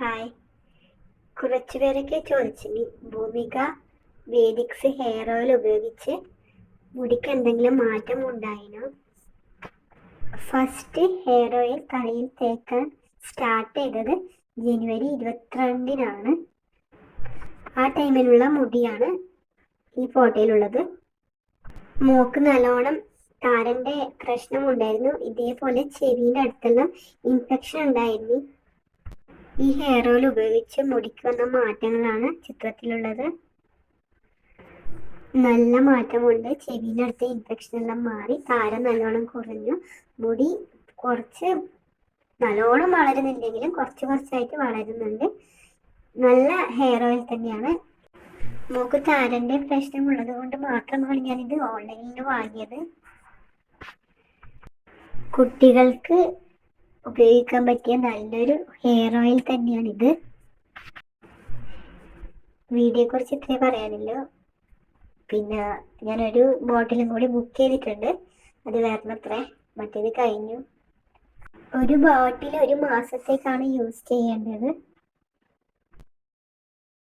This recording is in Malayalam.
ഹായ്. കുറച്ചു പേരൊക്കെ ചോദിച്ചു ഭൂമിക വേദിക്സ് ഹെയർ ഓയിൽ ഉപയോഗിച്ച് മുടിക്ക് എന്തെങ്കിലും മാറ്റം ഉണ്ടായിനോ? ഫസ്റ്റ് ഹെയർ ഓയിൽ തലയിൽ തേക്കാൻ സ്റ്റാർട്ട് ചെയ്തത് ജനുവരി 22-നാണ്. ആ ടൈമിലുള്ള മുടിയാണ് ഈ ഫോട്ടോയിലുള്ളത്. മൂക്ക് നല്ലോണം താരന്റെ പ്രശ്നമുണ്ടായിരുന്നു. ഇതേപോലെ ചെവിയുടെ അടുത്തെല്ലാം ഇൻഫെക്ഷൻ ഉണ്ടായിരുന്നു. ഈ ഹെയർ ഓയിൽ ഉപയോഗിച്ച് മുടിക്ക് വന്ന മാറ്റങ്ങളാണ് ചിത്രത്തിലുള്ളത്. നല്ല മാറ്റമുണ്ട്. ചെവിയുടെ അടുത്ത ഇൻഫെക്ഷൻ എല്ലാം മാറി, താരം നല്ലോണം കുറഞ്ഞു. മുടി കുറച്ച് നല്ലോണം വളരുന്നില്ലെങ്കിലും കുറച്ചായിട്ട് വളരുന്നുണ്ട്. നല്ല ഹെയർ ഓയിൽ തന്നെയാണ്. മൂക്ക് താരന്റെ പ്രശ്നമുള്ളത് കൊണ്ട് മാത്രമാണ് ഞാനിത് ഓൺലൈനിൽ വാങ്ങിയത്. കുട്ടികൾക്ക് ഉപയോഗിക്കാൻ പറ്റിയ നല്ലൊരു ഹെയർ ഓയിൽ തന്നെയാണിത്. വീഡിയോയെ കുറിച്ച് ഇത്രേ പറയാനുള്ളൂ. പിന്നെ ഞാനൊരു ബോട്ടിലും കൂടി ബുക്ക് ചെയ്തിട്ടുണ്ട്, അത് വരണത്രേ. മറ്റേത് കഴിഞ്ഞു. ഒരു ബോട്ടിൽ 1 മാസത്തേക്കാണ് യൂസ് ചെയ്യേണ്ടത്.